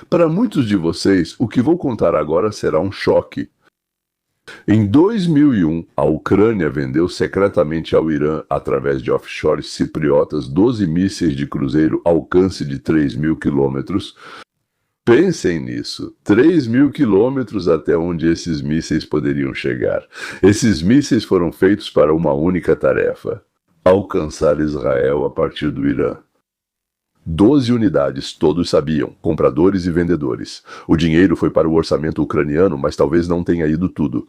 Para muitos de vocês, o que vou contar agora será um choque. Em 2001, a Ucrânia vendeu secretamente ao Irã, através de offshores cipriotas, 12 mísseis de cruzeiro alcance de 3.000 quilômetros. Pensem nisso, 3.000 quilômetros até onde esses mísseis poderiam chegar. Esses mísseis foram feitos para uma única tarefa: alcançar Israel a partir do Irã. 12 unidades, todos sabiam, compradores e vendedores. O dinheiro foi para o orçamento ucraniano, mas talvez não tenha ido tudo.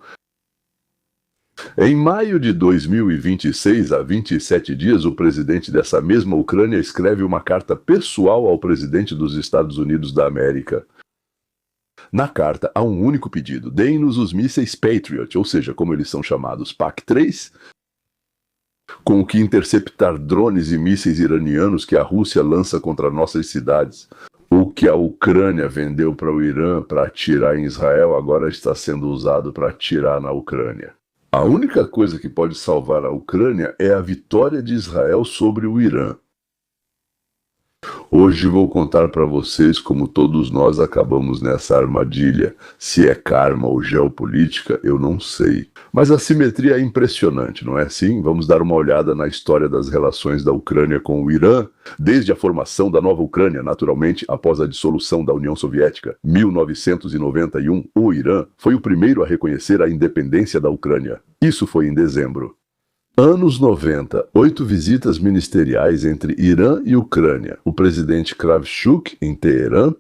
Em maio de 2026, há 27 dias, o presidente dessa mesma Ucrânia escreve uma carta pessoal ao presidente dos Estados Unidos da América. Na carta, há um único pedido: deem-nos os mísseis Patriot, ou seja, como eles são chamados, PAC-3, com o que interceptar drones e mísseis iranianos que a Rússia lança contra nossas cidades. O que a Ucrânia vendeu para o Irã para atirar em Israel agora está sendo usado para atirar na Ucrânia. A única coisa que pode salvar a Ucrânia é a vitória de Israel sobre o Irã. Hoje vou contar para vocês como todos nós acabamos nessa armadilha. Se é karma ou geopolítica, eu não sei. Mas a simetria é impressionante, não é assim? Vamos dar uma olhada na história das relações da Ucrânia com o Irã, desde a formação da nova Ucrânia, naturalmente, após a dissolução da União Soviética. 1991, o Irã foi o primeiro a reconhecer a independência da Ucrânia. Isso foi em dezembro. Anos 90, 8 visitas ministeriais entre Irã e Ucrânia. O presidente Kravchuk em Teherã.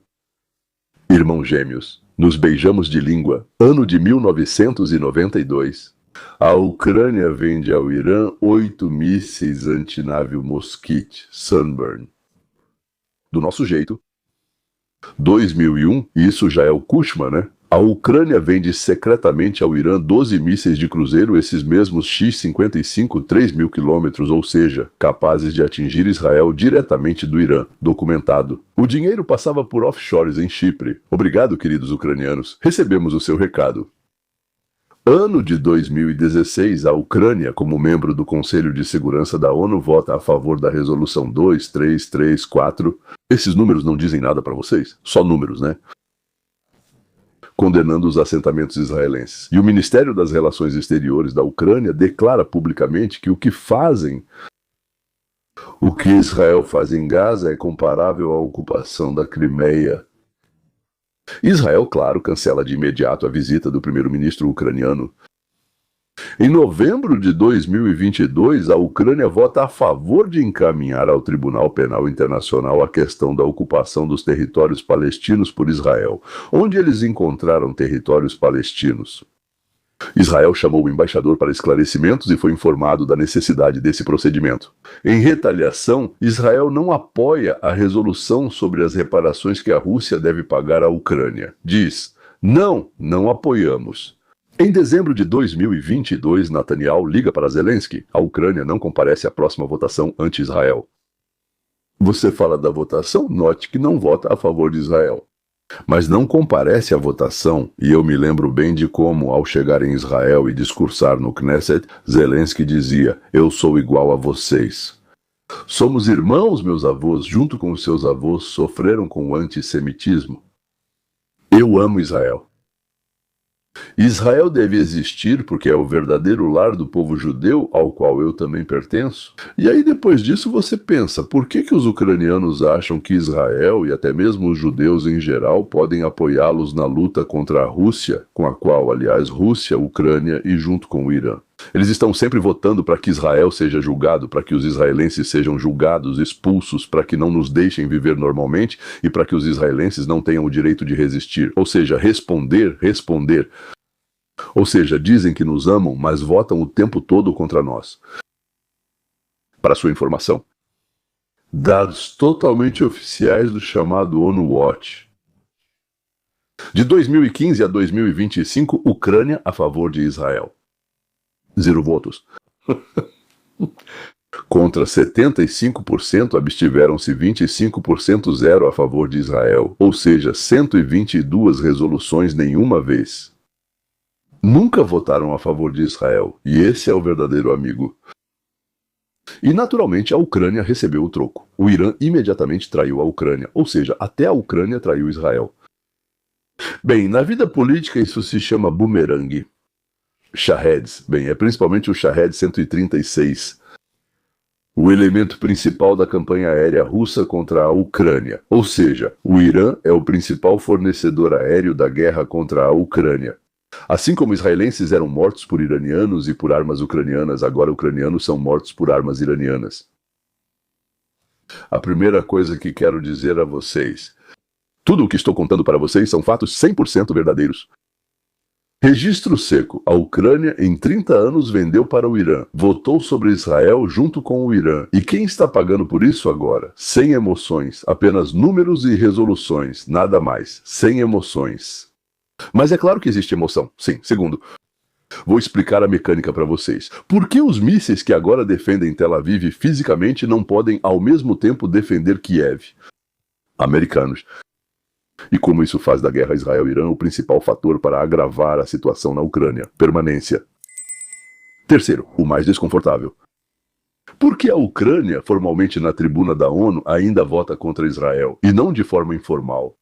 Irmãos gêmeos, nos beijamos de língua. Ano de 1992. A Ucrânia vende ao Irã 8 mísseis antinávio Mosquite, Sunburn. Do nosso jeito. 2001, isso já é o Kushma, né? A Ucrânia vende secretamente ao Irã 12 mísseis de cruzeiro, esses mesmos X-55, 3.000 quilômetros, ou seja, capazes de atingir Israel diretamente do Irã, documentado. O dinheiro passava por offshores em Chipre. Obrigado, queridos ucranianos. Recebemos o seu recado. Ano de 2016, a Ucrânia, como membro do Conselho de Segurança da ONU, vota a favor da Resolução 2334. Esses números não dizem nada para vocês? Só números, né? Condenando os assentamentos israelenses. E o Ministério das Relações Exteriores da Ucrânia declara publicamente que o que Israel faz em Gaza é comparável à ocupação da Crimeia. Israel, claro, cancela de imediato a visita do primeiro-ministro ucraniano. Em novembro de 2022, a Ucrânia vota a favor de encaminhar ao Tribunal Penal Internacional a questão da ocupação dos territórios palestinos por Israel. Onde eles encontraram territórios palestinos? Israel chamou o embaixador para esclarecimentos e foi informado da necessidade desse procedimento. Em retaliação, Israel não apoia a resolução sobre as reparações que a Rússia deve pagar à Ucrânia. Diz: não apoiamos. Em dezembro de 2022, Netanyahu liga para Zelensky. A Ucrânia não comparece à próxima votação anti-Israel. Você fala da votação? Note que não vota a favor de Israel. Mas não comparece à votação, e eu me lembro bem de como, ao chegar em Israel e discursar no Knesset, Zelensky dizia: eu sou igual a vocês. Somos irmãos, meus avós, junto com os seus avós, sofreram com o antissemitismo. Eu amo Israel. Israel deve existir porque é o verdadeiro lar do povo judeu, ao qual eu também pertenço. E aí depois disso você pensa, por que os ucranianos acham que Israel e até mesmo os judeus em geral podem apoiá-los na luta contra a Rússia, com a qual, aliás, Rússia, Ucrânia e junto com o Irã? Eles estão sempre votando para que Israel seja julgado, para que os israelenses sejam julgados, expulsos, para que não nos deixem viver normalmente e para que os israelenses não tenham o direito de resistir. Ou seja, responder. Ou seja, dizem que nos amam, mas votam o tempo todo contra nós. Para sua informação, dados totalmente oficiais do chamado ONU Watch. De 2015 a 2025, Ucrânia a favor de Israel. 0 votos. Contra 75%, abstiveram-se 25%, 0 a favor de Israel. Ou seja, 122 resoluções nenhuma vez. Nunca votaram a favor de Israel. E esse é o verdadeiro amigo. E naturalmente a Ucrânia recebeu o troco. O Irã imediatamente traiu a Ucrânia. Ou seja, até a Ucrânia traiu Israel. Bem, na vida política isso se chama bumerangue. Shahed, bem, é principalmente o Shahed 136, o elemento principal da campanha aérea russa contra a Ucrânia. Ou seja, o Irã é o principal fornecedor aéreo da guerra contra a Ucrânia. Assim como israelenses eram mortos por iranianos e por armas ucranianas, agora ucranianos são mortos por armas iranianas. A primeira coisa que quero dizer a vocês: tudo o que estou contando para vocês são fatos 100% verdadeiros. Registro seco. A Ucrânia, em 30 anos, vendeu para o Irã. Votou sobre Israel junto com o Irã. E quem está pagando por isso agora? Sem emoções. Apenas números e resoluções. Nada mais. Sem emoções. Mas é claro que existe emoção. Sim. Segundo, vou explicar a mecânica para vocês. Por que os mísseis que agora defendem Tel Aviv fisicamente não podem ao mesmo tempo defender Kiev? Americanos. E como isso faz da guerra Israel-Irã o principal fator para agravar a situação na Ucrânia? Permanência. Terceiro, o mais desconfortável. Por que a Ucrânia, formalmente na tribuna da ONU, ainda vota contra Israel, e não de forma informal?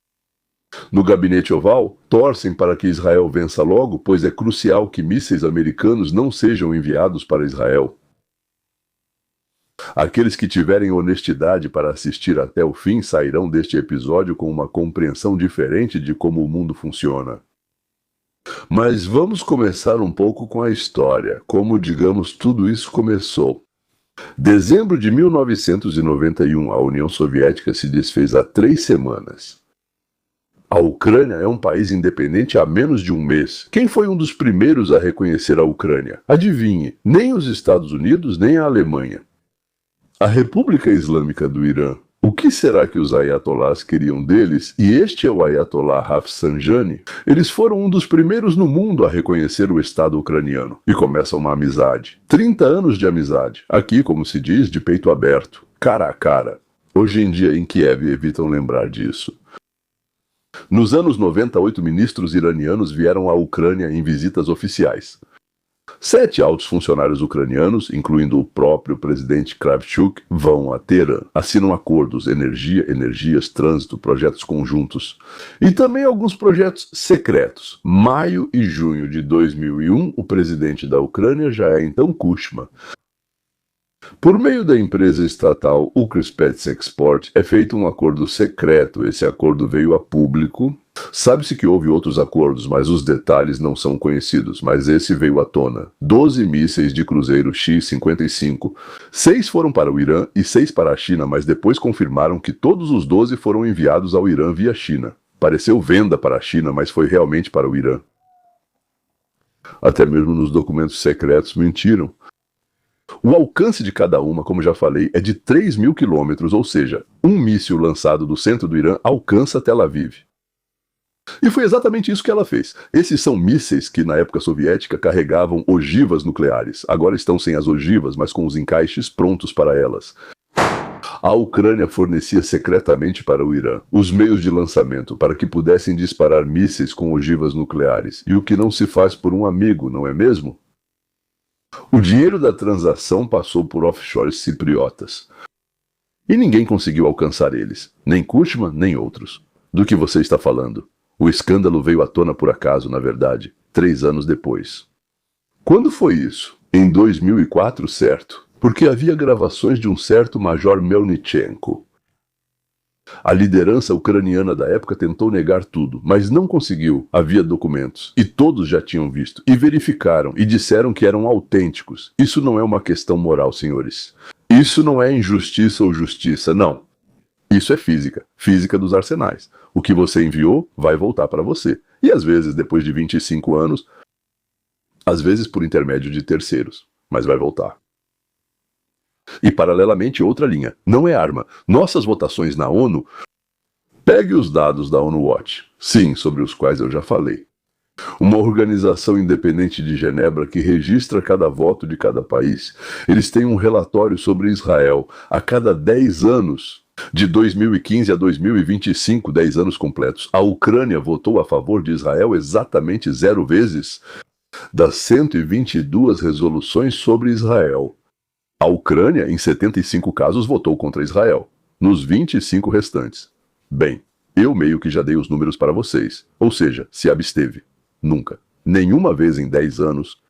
No gabinete oval, torcem para que Israel vença logo, pois é crucial que mísseis americanos não sejam enviados para Israel. Aqueles que tiverem honestidade para assistir até o fim sairão deste episódio com uma compreensão diferente de como o mundo funciona. Mas vamos começar um pouco com a história, como, digamos, tudo isso começou. Dezembro de 1991, a União Soviética se desfez há 3 semanas. A Ucrânia é um país independente há menos de um mês. Quem foi um dos primeiros a reconhecer a Ucrânia? Adivinhe, nem os Estados Unidos, nem a Alemanha. A República Islâmica do Irã. O que será que os ayatollahs queriam deles? E este é o ayatollah Rafsanjani. Eles foram um dos primeiros no mundo a reconhecer o Estado ucraniano. E começa uma amizade. 30 anos de amizade. Aqui, como se diz, de peito aberto. Cara a cara. Hoje em dia, em Kiev, evitam lembrar disso. Nos anos 90, 8 ministros iranianos vieram à Ucrânia em visitas oficiais. 7 altos funcionários ucranianos, incluindo o próprio presidente Kravchuk, vão a Teherã. Assinam acordos, energias, trânsito, projetos conjuntos. E também alguns projetos secretos. Maio e junho de 2001, o presidente da Ucrânia já é então Kuchma. Por meio da empresa estatal Ukrspace-Export é feito um acordo secreto. Esse acordo veio a público. Sabe-se que houve outros acordos, mas os detalhes não são conhecidos. Mas esse veio à tona. 12 mísseis de cruzeiro X-55. 6 foram para o Irã e 6 para a China, mas depois confirmaram que todos os 12 foram enviados ao Irã via China. Pareceu venda para a China, mas foi realmente para o Irã. Até mesmo nos documentos secretos mentiram. O alcance de cada uma, como já falei, é de 3.000 quilômetros, ou seja, um míssil lançado do centro do Irã alcança Tel Aviv. E foi exatamente isso que ela fez. Esses são mísseis que na época soviética carregavam ogivas nucleares. Agora estão sem as ogivas, mas com os encaixes prontos para elas. A Ucrânia fornecia secretamente para o Irã os meios de lançamento para que pudessem disparar mísseis com ogivas nucleares. E o que não se faz por um amigo, não é mesmo? O dinheiro da transação passou por offshores cipriotas. E ninguém conseguiu alcançar eles, nem Kuchma, nem outros. Do que você está falando? O escândalo veio à tona por acaso, na verdade, 3 anos depois. Quando foi isso? Em 2004, certo? Porque havia gravações de um certo Major Melnichenko. A liderança ucraniana da época tentou negar tudo, mas não conseguiu. Havia documentos, e todos já tinham visto, e verificaram, e disseram que eram autênticos. Isso não é uma questão moral, senhores. Isso não é injustiça ou justiça, não. Isso é física, física dos arsenais. O que você enviou vai voltar para você. E às vezes, depois de 25 anos, às vezes por intermédio de terceiros, mas vai voltar. E, paralelamente, outra linha. Não é arma. Nossas votações na ONU... Pegue os dados da ONU Watch. Sim, sobre os quais eu já falei. Uma organização independente de Genebra que registra cada voto de cada país. Eles têm um relatório sobre Israel a cada 10 anos. De 2015 a 2025, 10 anos completos. A Ucrânia votou a favor de Israel exatamente 0 vezes das 122 resoluções sobre Israel. A Ucrânia, em 75 casos, votou contra Israel, nos 25 restantes. Bem, Eu meio que já dei os números para vocês. Ou seja, se absteve. Nunca. Nenhuma vez em 10 anos.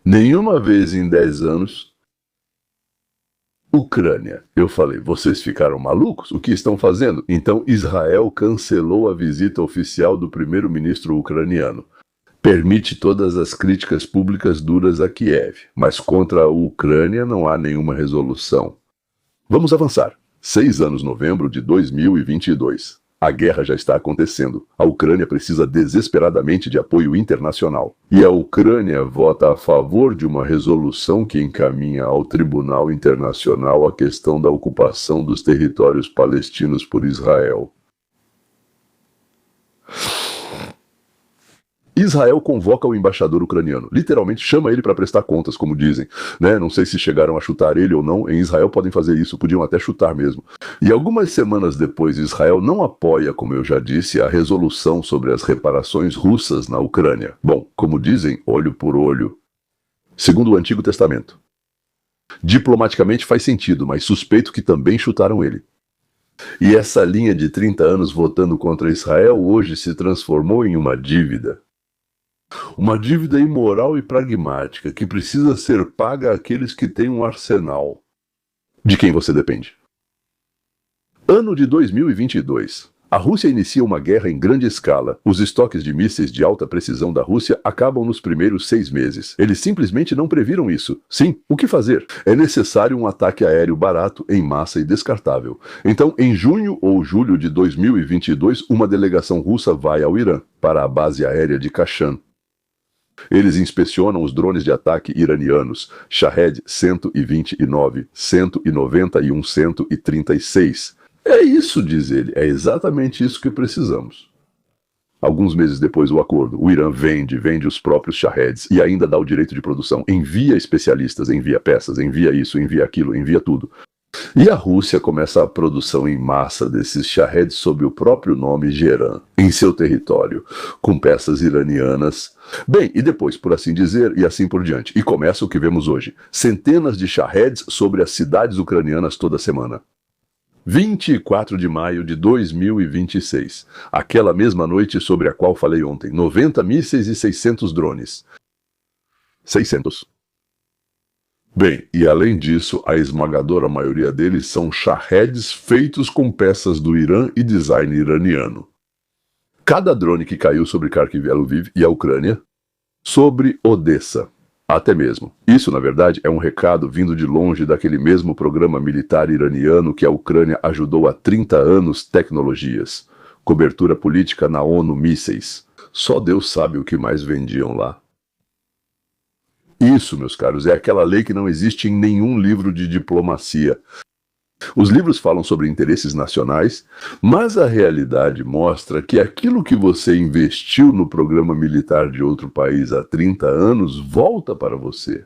Nenhuma vez em 10 anos. Ucrânia. Eu falei, vocês ficaram malucos? O que estão fazendo? Então Israel cancelou a visita oficial do primeiro-ministro ucraniano. Permite todas as críticas públicas duras a Kiev, mas contra a Ucrânia não há nenhuma resolução. Vamos avançar. 6 anos, novembro de 2022. A guerra já está acontecendo. A Ucrânia precisa desesperadamente de apoio internacional. E a Ucrânia vota a favor de uma resolução que encaminha ao Tribunal Internacional a questão da ocupação dos territórios palestinos por Israel. Israel convoca o embaixador ucraniano, literalmente chama ele para prestar contas, como dizem, né? Não sei se chegaram a chutar ele ou não, em Israel podem fazer isso, podiam até chutar mesmo. E algumas semanas depois, Israel não apoia, como eu já disse, a resolução sobre as reparações russas na Ucrânia. Bom, como dizem, olho por olho. Segundo o Antigo Testamento. Diplomaticamente faz sentido, mas suspeito que também chutaram ele. E essa linha de 30 anos votando contra Israel hoje se transformou em uma dívida. Uma dívida imoral e pragmática que precisa ser paga àqueles que têm um arsenal. De quem você depende? Ano de 2022. A Rússia inicia uma guerra em grande escala. Os estoques de mísseis de alta precisão da Rússia acabam nos primeiros 6 meses. Eles simplesmente não previram isso. Sim, o que fazer? É necessário um ataque aéreo barato, em massa e descartável. Então, em junho ou julho de 2022, uma delegação russa vai ao Irã, para a base aérea de Kashan. Eles inspecionam os drones de ataque iranianos, Shahed 129, 191, 136. É isso, diz ele, é exatamente isso que precisamos. Alguns meses depois do acordo, o Irã vende os próprios Shaheds e ainda dá o direito de produção, envia especialistas, envia peças, envia isso, envia aquilo, envia tudo. E a Rússia começa a produção em massa desses Shaheds sob o próprio nome Geran, em seu território, com peças iranianas. Bem, e depois, por assim dizer, e assim por diante. E começa o que vemos hoje. Centenas de Shaheds sobre as cidades ucranianas toda semana. 24 de maio de 2026. Aquela mesma noite sobre a qual falei ontem. 90 mísseis e 600 drones. 600. Bem, e além disso, a esmagadora maioria deles são Shaheds feitos com peças do Irã e design iraniano. Cada drone que caiu sobre Kharkiv, Lviv e a Ucrânia, sobre Odessa, até mesmo. Isso, na verdade, é um recado vindo de longe daquele mesmo programa militar iraniano que a Ucrânia ajudou há 30 anos, tecnologias. Cobertura política na ONU, mísseis. Só Deus sabe o que mais vendiam lá. Isso, meus caros, é aquela lei que não existe em nenhum livro de diplomacia. Os livros falam sobre interesses nacionais, mas a realidade mostra que aquilo que você investiu no programa militar de outro país há 30 anos volta para você.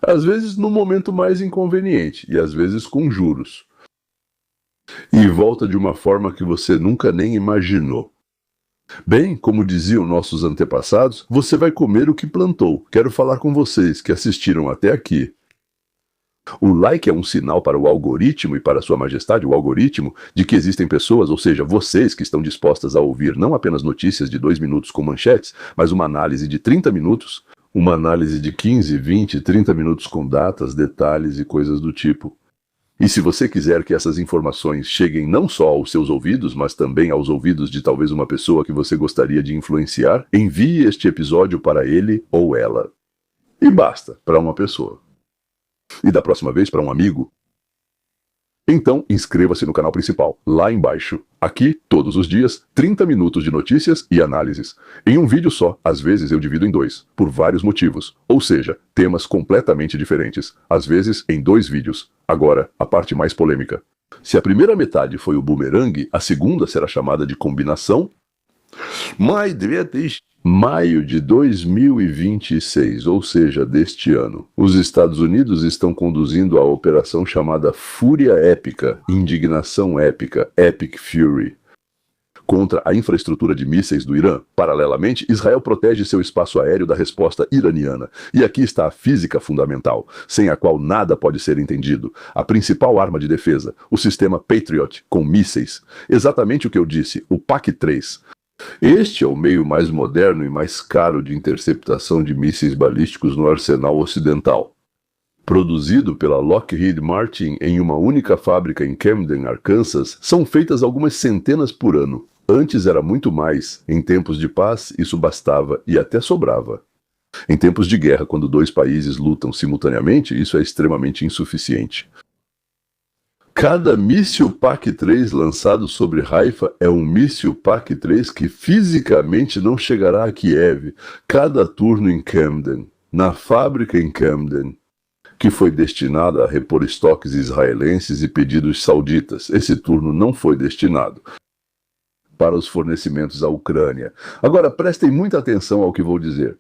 Às vezes no momento mais inconveniente e às vezes com juros. E volta de uma forma que você nunca nem imaginou. Bem, como diziam nossos antepassados, você vai comer o que plantou. Quero falar com vocês que assistiram até aqui. O like é um sinal para o algoritmo e para Sua Majestade, o algoritmo, de que existem pessoas, ou seja, vocês que estão dispostas a ouvir não apenas notícias de 2 minutos com manchetes, mas uma análise de 30 minutos, uma análise de 15, 20, 30 minutos com datas, detalhes e coisas do tipo. E se você quiser que essas informações cheguem não só aos seus ouvidos, mas também aos ouvidos de talvez uma pessoa que você gostaria de influenciar, envie este episódio para ele ou ela. E basta, para uma pessoa. E da próxima vez para um amigo. Então, inscreva-se no canal principal, lá embaixo. Aqui, todos os dias, 30 minutos de notícias e análises. Em um vídeo só, às vezes eu divido em 2, por vários motivos. Ou seja, temas completamente diferentes. Às vezes, em 2 vídeos. Agora, a parte mais polêmica. Se a primeira metade foi o bumerangue, a segunda será chamada de combinação. Maio de 2026, ou seja, deste ano, os Estados Unidos estão conduzindo a operação chamada Fúria Épica, Indignação Épica, Epic Fury. contra a infraestrutura de mísseis do Irã. Paralelamente, Israel protege seu espaço aéreo da resposta iraniana. E aqui está a física fundamental, sem a qual nada pode ser entendido. A principal arma de defesa, o sistema Patriot, com mísseis. Exatamente o que eu disse, o PAC-3. Este é o meio mais moderno e mais caro de interceptação de mísseis balísticos no arsenal ocidental. Produzido pela Lockheed Martin em uma única fábrica em Camden, Arkansas, são feitas algumas centenas por ano. Antes era muito mais. Em tempos de paz, isso bastava e até sobrava. Em tempos de guerra, quando dois países lutam simultaneamente, isso é extremamente insuficiente. Cada míssil PAC-3 lançado sobre Haifa é um míssil PAC-3 que fisicamente não chegará a Kiev. Cada turno em Camden, na fábrica em Camden, que foi destinada a repor estoques israelenses e pedidos sauditas. Esse turno não foi destinado para os fornecimentos à Ucrânia. Agora, prestem muita atenção ao que vou dizer.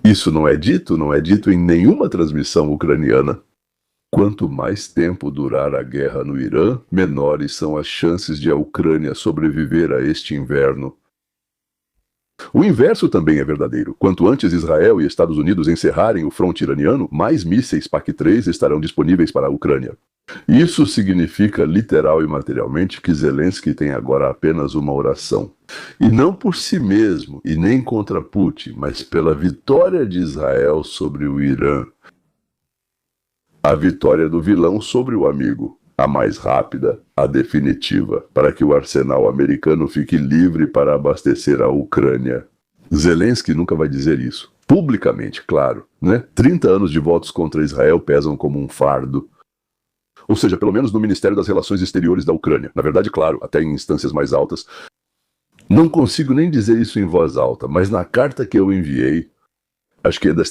Isso não é dito em nenhuma transmissão ucraniana. Quanto mais tempo durar a guerra no Irã, menores são as chances de a Ucrânia sobreviver a este inverno. O inverso também é verdadeiro. Quanto antes Israel e Estados Unidos encerrarem o fronte iraniano, mais mísseis PAC-3 estarão disponíveis para a Ucrânia. Isso significa literal e materialmente que Zelensky tem agora apenas uma oração. E não por si mesmo, e nem contra Putin, mas pela vitória de Israel sobre o Irã. A vitória do vilão sobre o amigo. A mais rápida, a definitiva, para que o arsenal americano fique livre para abastecer a Ucrânia. Zelensky nunca vai dizer isso. Publicamente, claro, né? 30 anos de votos contra Israel pesam como um fardo. Ou seja, pelo menos no Ministério das Relações Exteriores da Ucrânia. Na verdade, claro, até em instâncias mais altas. Não consigo nem dizer isso em voz alta, mas na carta que eu enviei, acho que é da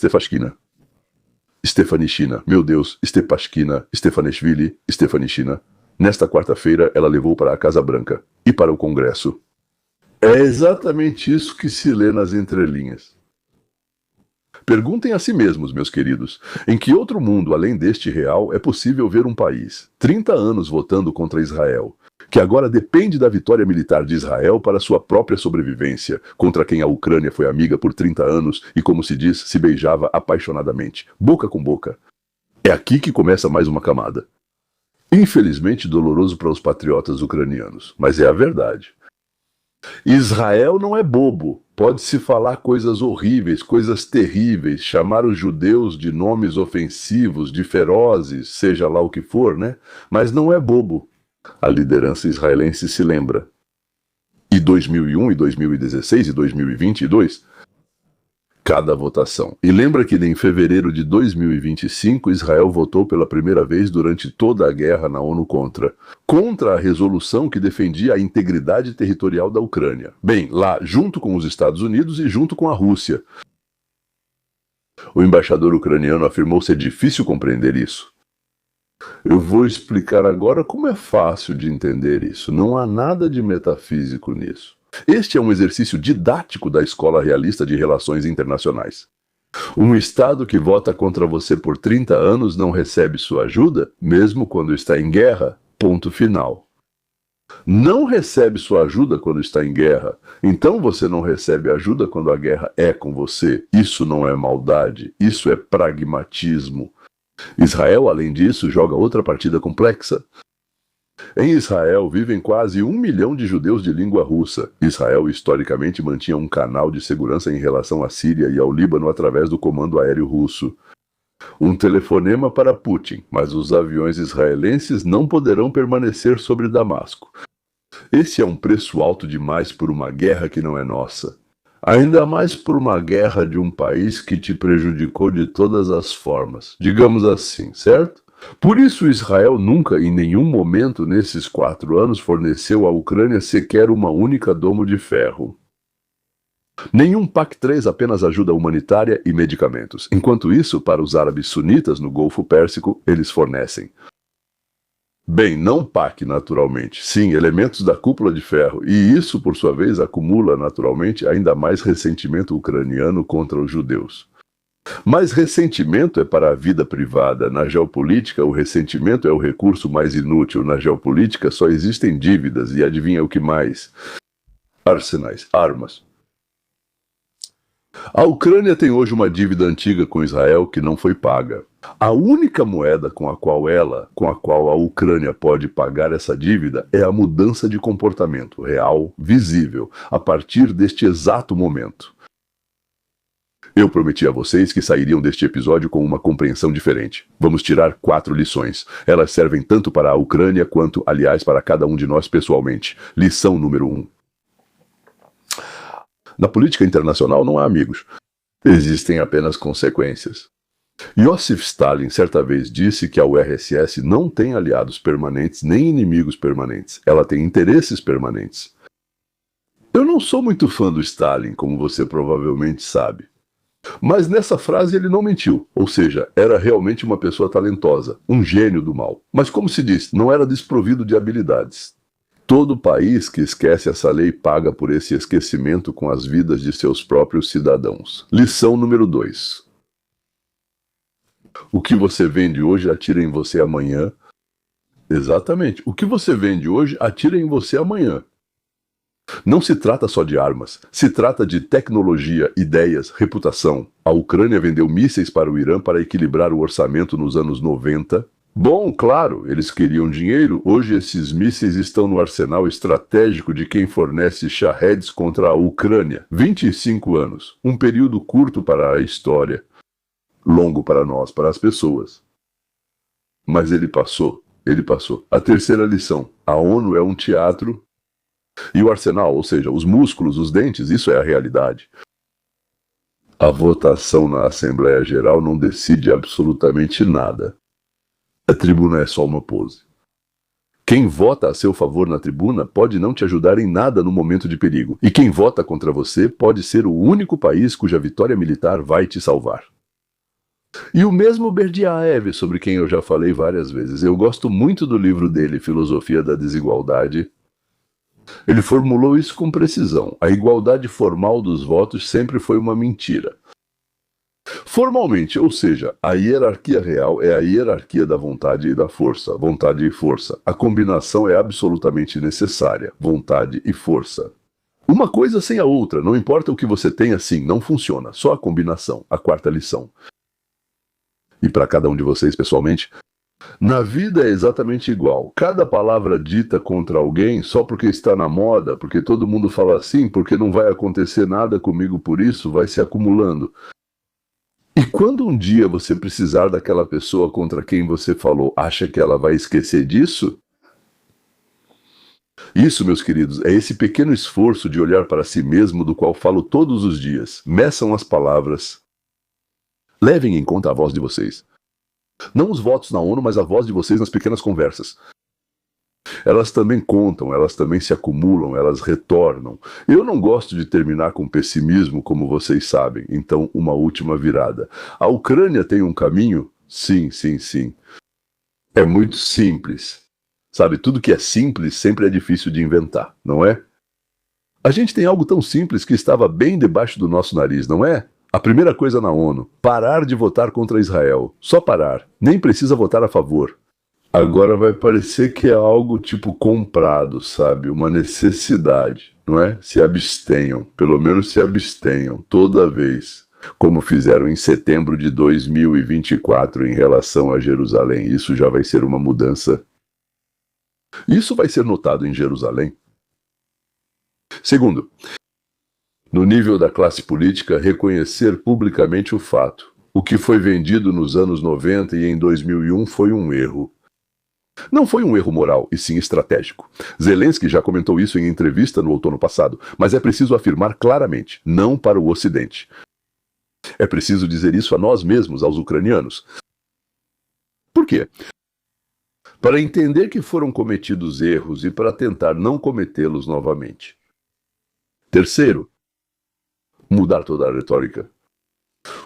Stefanishina, meu Deus, Stefanishvili, Stefanishina. Nesta quarta-feira, ela levou para a Casa Branca e para o Congresso. É exatamente isso que se lê nas entrelinhas. Perguntem a si mesmos, meus queridos, em que outro mundo, além deste real, é possível ver um país, 30 anos votando contra Israel, que agora depende da vitória militar de Israel para sua própria sobrevivência, contra quem a Ucrânia foi amiga por 30 anos e, como se diz, se beijava apaixonadamente, boca com boca. É aqui que começa mais uma camada. Infelizmente doloroso para os patriotas ucranianos, mas é a verdade. Israel não é bobo. Pode-se falar coisas horríveis, coisas terríveis, chamar os judeus de nomes ofensivos, de ferozes, seja lá o que for, né? Mas não é bobo. A liderança israelense se lembra. E 2001, e 2016, e 2022, cada votação. E lembra que em fevereiro de 2025, Israel votou pela primeira vez durante toda a guerra na ONU contra a resolução que defendia a integridade territorial da Ucrânia. Bem, lá, junto com os Estados Unidos e junto com a Rússia. O embaixador ucraniano afirmou ser difícil compreender isso. Eu vou explicar agora como é fácil de entender isso. Não há nada de metafísico nisso. Este é um exercício didático da Escola Realista de Relações Internacionais. Um Estado que vota contra você por 30 anos não recebe sua ajuda, mesmo quando está em guerra. Ponto final. Não recebe sua ajuda quando está em guerra, então você não recebe ajuda quando a guerra é com você. Isso não é maldade, isso é pragmatismo. Israel, além disso, joga outra partida complexa. Em Israel vivem quase 1 milhão de judeus de língua russa. Israel historicamente mantinha um canal de segurança em relação à Síria e ao Líbano através do comando aéreo russo. Um telefonema para Putin, mas os aviões israelenses não poderão permanecer sobre Damasco. Esse é um preço alto demais por uma guerra que não é nossa. Ainda mais por uma guerra de um país que te prejudicou de todas as formas, digamos assim, certo? Por isso Israel nunca, em nenhum momento nesses 4 anos, forneceu à Ucrânia sequer uma única domo de ferro. Nenhum PAC-3 apenas ajuda humanitária e medicamentos. Enquanto isso, para os árabes sunitas no Golfo Pérsico, eles fornecem. Bem, não PAC naturalmente, sim, elementos da cúpula de ferro, e isso, por sua vez, acumula naturalmente ainda mais ressentimento ucraniano contra os judeus. Mas ressentimento é para a vida privada. Na geopolítica, o ressentimento é o recurso mais inútil. Na geopolítica, só existem dívidas. E adivinha o que mais? Arsenais, armas. A Ucrânia tem hoje uma dívida antiga com Israel que não foi paga. A única moeda com a qual a Ucrânia pode pagar essa dívida é a mudança de comportamento real, visível, a partir deste exato momento. Eu prometi a vocês que sairiam deste episódio com uma compreensão diferente. Vamos tirar 4 lições. Elas servem tanto para a Ucrânia quanto, aliás, para cada um de nós pessoalmente. Lição número 1. Na política internacional não há amigos. Existem apenas consequências. Iosif Stalin certa vez disse que a URSS não tem aliados permanentes nem inimigos permanentes. Ela tem interesses permanentes. Eu não sou muito fã do Stalin, como você provavelmente sabe. Mas nessa frase ele não mentiu, ou seja, era realmente uma pessoa talentosa, um gênio do mal. Mas como se diz, não era desprovido de habilidades. Todo país que esquece essa lei paga por esse esquecimento com as vidas de seus próprios cidadãos. Lição número 2. O que você vende hoje atira em você amanhã. Exatamente. O que você vende hoje atira em você amanhã. Não se trata só de armas, se trata de tecnologia, ideias, reputação. A Ucrânia vendeu mísseis para o Irã para equilibrar o orçamento nos anos 90. Bom, claro, eles queriam dinheiro. Hoje esses mísseis estão no arsenal estratégico de quem fornece Shahed contra a Ucrânia. 25 anos, um período curto para a história, longo para nós, para as pessoas. Mas ele passou. A terceira lição, a ONU é um teatro. E o arsenal, ou seja, os músculos, os dentes, isso é a realidade. A votação na Assembleia Geral não decide absolutamente nada. A tribuna é só uma pose. Quem vota a seu favor na tribuna pode não te ajudar em nada no momento de perigo. E quem vota contra você pode ser o único país cuja vitória militar vai te salvar. E o mesmo Berdyaev, sobre quem eu já falei várias vezes. Eu gosto muito do livro dele, Filosofia da Desigualdade. Ele formulou isso com precisão. A igualdade formal dos votos sempre foi uma mentira. Formalmente, ou seja, a hierarquia real é a hierarquia da vontade e da força, vontade e força. A combinação é absolutamente necessária, vontade e força. Uma coisa sem a outra, não importa o que você tenha, assim, não funciona, só a combinação, a quarta lição. E para cada um de vocês, pessoalmente, na vida é exatamente igual. Cada palavra dita contra alguém só porque está na moda, porque todo mundo fala assim, porque não vai acontecer nada comigo por isso, vai se acumulando. E quando um dia você precisar daquela pessoa contra quem você falou, acha que ela vai esquecer disso? Isso, meus queridos, é esse pequeno esforço de olhar para si mesmo do qual falo todos os dias. Meçam as palavras. Levem em conta a voz de vocês. Não os votos na ONU, mas a voz de vocês nas pequenas conversas. Elas também contam, elas também se acumulam, elas retornam. Eu não gosto de terminar com pessimismo, como vocês sabem, então uma última virada. A Ucrânia tem um caminho? Sim. É muito simples. Sabe, tudo que é simples sempre é difícil de inventar, não é? A gente tem algo tão simples que estava bem debaixo do nosso nariz, não é? A primeira coisa na ONU, parar de votar contra Israel. Só parar. Nem precisa votar a favor. Agora vai parecer que é algo tipo comprado, sabe? Uma necessidade, não é? Se abstenham. Pelo menos se abstenham. Toda vez. Como fizeram em setembro de 2024 em relação a Jerusalém. Isso já vai ser uma mudança. Isso vai ser notado em Jerusalém. Segundo, no nível da classe política, reconhecer publicamente o fato. O que foi vendido nos anos 90 e em 2001 foi um erro. Não foi um erro moral, e sim estratégico. Zelensky já comentou isso em entrevista no outono passado, mas é preciso afirmar claramente, não para o Ocidente. É preciso dizer isso a nós mesmos, aos ucranianos. Por quê? Para entender que foram cometidos erros e para tentar não cometê-los novamente. Terceiro, mudar toda a retórica.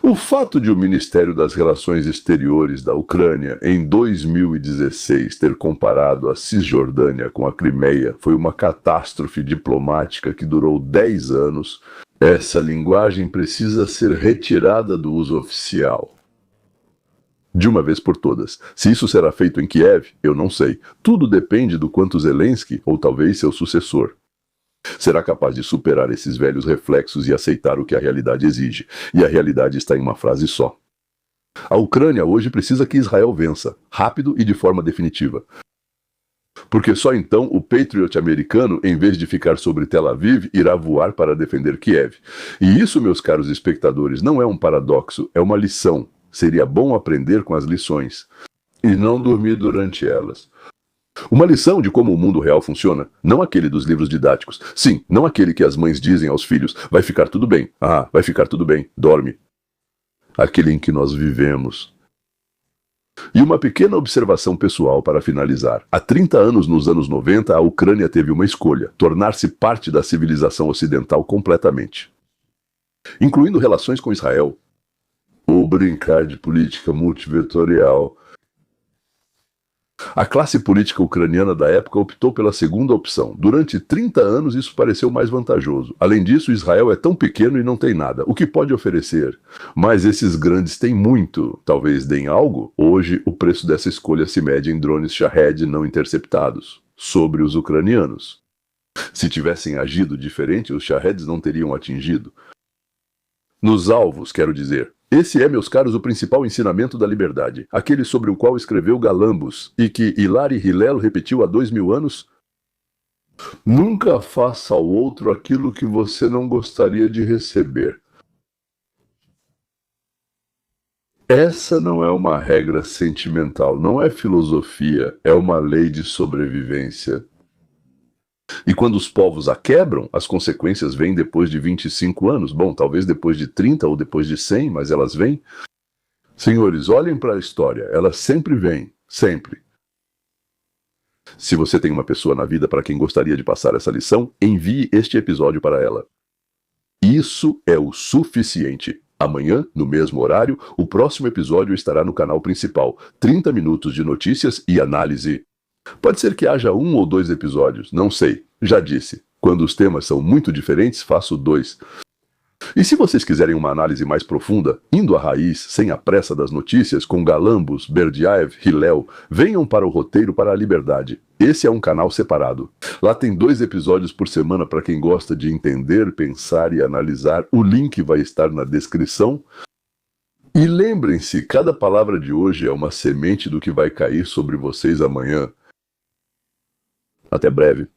O fato de o Ministério das Relações Exteriores da Ucrânia, em 2016, ter comparado a Cisjordânia com a Crimeia foi uma catástrofe diplomática que durou 10 anos Essa linguagem precisa ser retirada do uso oficial. De uma vez por todas. Se isso será feito em Kiev, eu não sei. Tudo depende do quanto Zelensky, ou talvez seu sucessor, será capaz de superar esses velhos reflexos e aceitar o que a realidade exige. E a realidade está em uma frase só. A Ucrânia hoje precisa que Israel vença, rápido e de forma definitiva. Porque só então o Patriot americano, em vez de ficar sobre Tel Aviv, irá voar para defender Kiev. E isso, meus caros espectadores, não é um paradoxo, é uma lição. Seria bom aprender com as lições e não dormir durante elas. Uma lição de como o mundo real funciona, não aquele dos livros didáticos. Sim, não aquele que as mães dizem aos filhos, vai ficar tudo bem. Ah, vai ficar tudo bem, dorme. Aquele em que nós vivemos. E uma pequena observação pessoal para finalizar. Há 30 anos, nos anos 90, a Ucrânia teve uma escolha: tornar-se parte da civilização ocidental completamente, incluindo relações com Israel, ou brincar de política multivetorial. A classe política ucraniana da época optou pela segunda opção. Durante 30 anos isso pareceu mais vantajoso. Além disso, Israel é tão pequeno e não tem nada. O que pode oferecer? Mas esses grandes têm muito. Talvez deem algo? Hoje, o preço dessa escolha se mede em drones Shahed não interceptados sobre os ucranianos. Se tivessem agido diferente, os Shaheds não teriam atingido. Nos alvos, quero dizer. Esse é, meus caros, o principal ensinamento da liberdade, aquele sobre o qual escreveu Galambos e que Hilary Hillel repetiu há 2000 anos. Nunca faça ao outro aquilo que você não gostaria de receber. Essa não é uma regra sentimental, não é filosofia, é uma lei de sobrevivência. E quando os povos a quebram, as consequências vêm depois de 25 anos. Bom, talvez depois de 30 ou depois de 100, mas elas vêm. Senhores, olhem para a história. Ela sempre vem. Sempre. Se você tem uma pessoa na vida para quem gostaria de passar essa lição, envie este episódio para ela. Isso é o suficiente. Amanhã, no mesmo horário, o próximo episódio estará no canal principal. 30 minutos de notícias e análise. Pode ser que haja 1 ou 2 episódios, não sei. Já disse, quando os temas são muito diferentes, faço 2. E se vocês quiserem uma análise mais profunda, indo à raiz, sem a pressa das notícias, com Galambos, Berdiaev, Hillel, venham para o Roteiro para a Liberdade. Esse é um canal separado. Lá tem 2 episódios por semana para quem gosta de entender, pensar e analisar. O link vai estar na descrição. E lembrem-se, cada palavra de hoje é uma semente do que vai cair sobre vocês amanhã. Até breve.